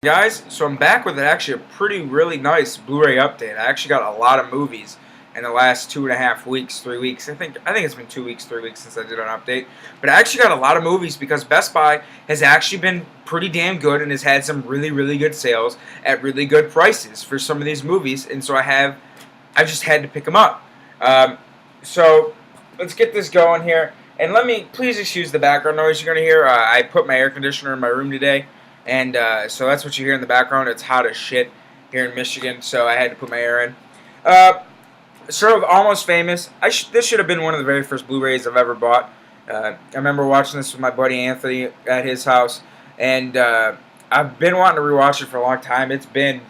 Guys, so I'm back with actually a really nice Blu-ray update. I actually got a lot of movies in the last 2.5 weeks, 3 weeks. I think it's been 2 weeks, 3 weeks since I did an update. But I actually got a lot of movies because Best Buy has actually been pretty damn good and has had some really good sales at really good prices for some of these movies. And so I just had to pick them up. So let's get this going here. And please excuse the background noise you're gonna hear. I put my air conditioner in my room today. And so that's what you hear in the background. It's hot as shit here in Michigan, so I had to put my air in. Sort of Almost Famous. This should have been one of the very first Blu-rays I've ever bought. I remember watching this with my buddy Anthony at his house, and I've been wanting to rewatch it for a long time. It's been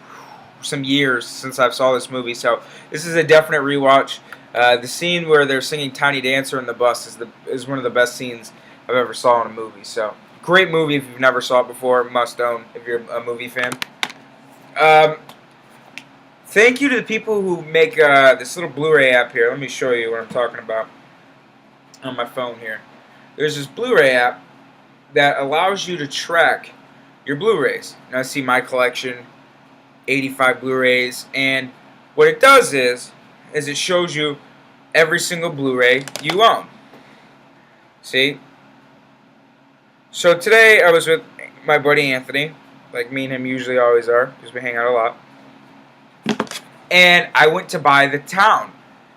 some years since I saw this movie, so this is a definite rewatch. The scene where they're singing "Tiny Dancer" in the bus is one of the best scenes I've ever saw in a movie. So. Great movie if you've never saw it before. Must own if you're a movie fan. Thank you to the people who make this little Blu-ray app here. Let me show you what I'm talking about on my phone here. There's this Blu-ray app that allows you to track your Blu-rays. Now I see my collection, 85 Blu-rays, and what it does is it shows you every single Blu-ray you own. See? So today I was with my buddy Anthony, like me and him usually always are, because we hang out a lot. And I went to buy the town,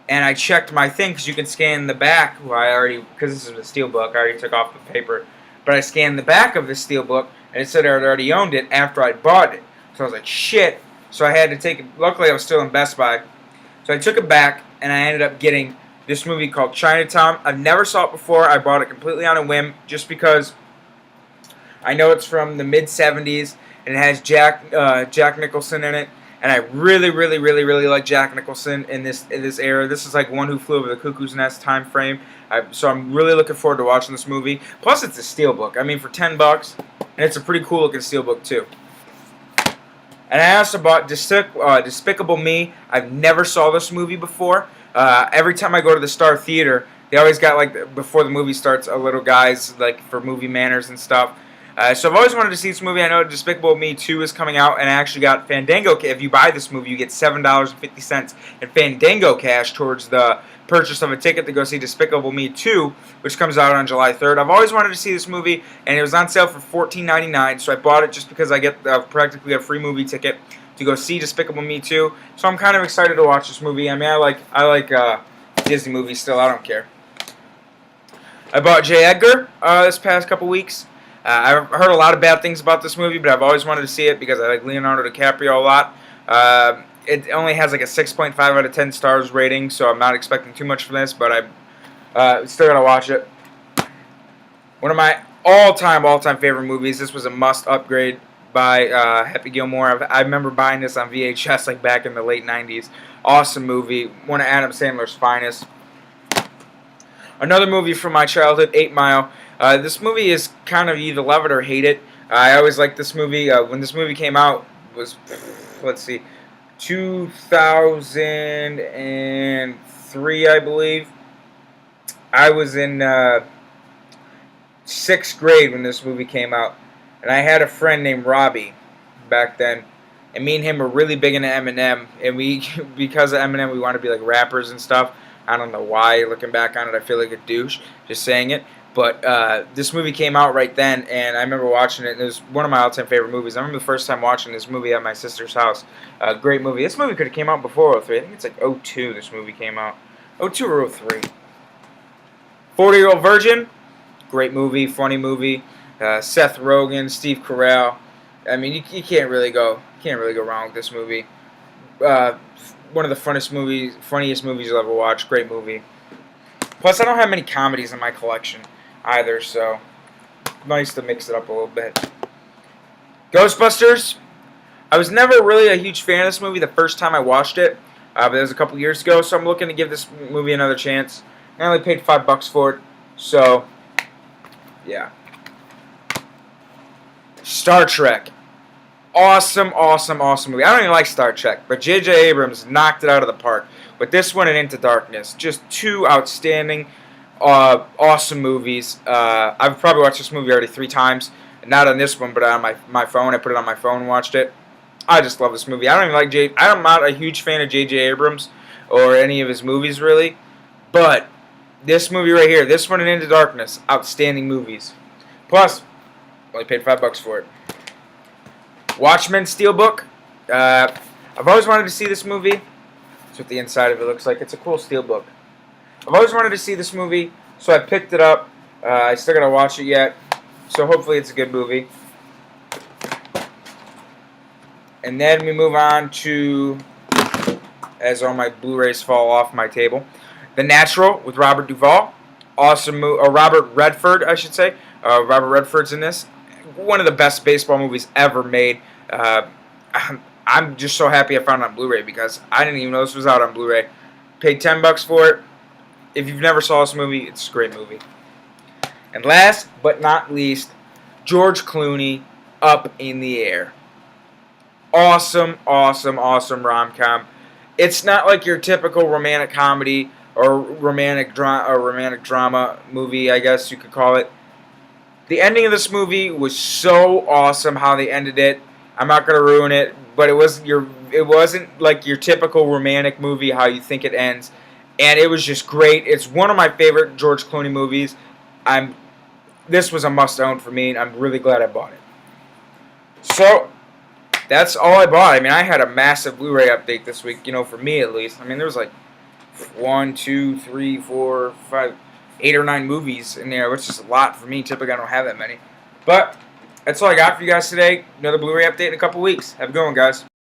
and I checked my thing because you can scan the back. Well, because this is a steelbook, I already took off the paper, but I scanned the back of the steelbook, and it said I had already owned it after I bought it. So I was like, shit. So I had to take it. Luckily, I was still in Best Buy, so I took it back, and I ended up getting this movie called Chinatown. I've never saw it before. I bought it completely on a whim, just because. I know it's from the mid-'70s, and it has Jack Nicholson in it, and I really like Jack Nicholson in this era. This is like One Who Flew Over the Cuckoo's Nest time frame, so I'm really looking forward to watching this movie. Plus, it's a steelbook. I mean, for $10, and it's a pretty cool looking steelbook too. And I also bought Despicable Me. I've never saw this movie before. Every time I go to the Star Theater, they always got, like, before the movie starts, a little guys like for movie manners and stuff. So I've always wanted to see this movie. I know Despicable Me 2 is coming out, and I actually got Fandango. If you buy this movie, you get $7.50 in Fandango cash towards the purchase of a ticket to go see Despicable Me 2, which comes out on July 3rd. I've always wanted to see this movie, and it was on sale for $14.99, so I bought it just because I get practically a free movie ticket to go see Despicable Me 2. So I'm kind of excited to watch this movie. I mean, I like Disney movies still. I don't care. I bought J. Edgar this past couple weeks. I've heard a lot of bad things about this movie, but I've always wanted to see it because I like Leonardo DiCaprio a lot. It only has like a 6.5 out of 10 stars rating, so I'm not expecting too much from this, but I still gotta watch it. One of my all-time favorite movies. This was a must upgrade by Happy Gilmore. I remember buying this on VHS like back in the late 90s. Awesome movie. One of Adam Sandler's finest. Another movie from my childhood, 8 Mile. This movie is kind of either love it or hate it. I always liked this movie. When this movie came out, it was, let's see, 2003, I believe. I was in 6th grade when this movie came out, and I had a friend named Robbie back then, and me and him were really big into Eminem, and because of Eminem, we wanted to be like rappers and stuff. I don't know why. Looking back on it, I feel like a douche just saying it. But this movie came out right then, and I remember watching it, and it was one of my all-time favorite movies. I remember the first time watching this movie at my sister's house. Great movie. This movie could have came out before '03. I think it's like '02 this movie came out. '02 or '03. 40-Year-Old Virgin. Great movie, funny movie. Seth Rogen, Steve Carell. I mean, you can't really go wrong with this movie. One of the funniest movies you'll ever watch. Great movie. Plus, I don't have many comedies in my collection either, so nice to mix it up a little bit. Ghostbusters. I was never really a huge fan of this movie the first time I watched it, but it was a couple years ago, so I'm looking to give this movie another chance. I only paid $5 for it, so yeah. Star Trek. Awesome movie. I don't even like Star Trek, but J.J. Abrams knocked it out of the park with this one and Into Darkness. Just two outstanding, awesome movies. I've probably watched this movie already 3 times. Not on this one, but on my phone. I put it on my phone and watched it. I just love this movie. I don't even like I'm not a huge fan of J.J. Abrams or any of his movies, really. But this movie right here, this one and Into Darkness, outstanding movies. Plus, only paid $5 for it. Watchmen Steelbook. I've always wanted to see this movie. That's what the inside of it looks like. It's a cool steelbook. I've always wanted to see this movie, so I picked it up. I still gotta watch it yet, so hopefully it's a good movie. And then we move on to, as all my Blu-rays fall off my table, The Natural with Robert Duvall. Awesome movie. Robert Redford, I should say. Robert Redford's in this. One of the best baseball movies ever made. I'm just so happy I found it on Blu-ray because I didn't even know this was out on Blu-ray. Paid $10 for it. If you've never saw this movie, it's a great movie. And last but not least, George Clooney, Up in the Air. Awesome, awesome, awesome rom-com. It's not like your typical romantic comedy or romantic drama movie, I guess you could call it. The ending of this movie was so awesome how they ended it. I'm not going to ruin it, but it wasn't like your typical romantic movie how you think it ends. And it was just great. It's one of my favorite George Clooney movies. This was a must-own for me, and I'm really glad I bought it. So, that's all I bought. I mean, I had a massive Blu-ray update this week, for me at least. I mean, there was like 1, 2, 3, 4, 5, 8 or 9 movies in there, which is a lot for me. Typically, I don't have that many. But that's all I got for you guys today. Another Blu-ray update in a couple weeks. Have a good one, guys.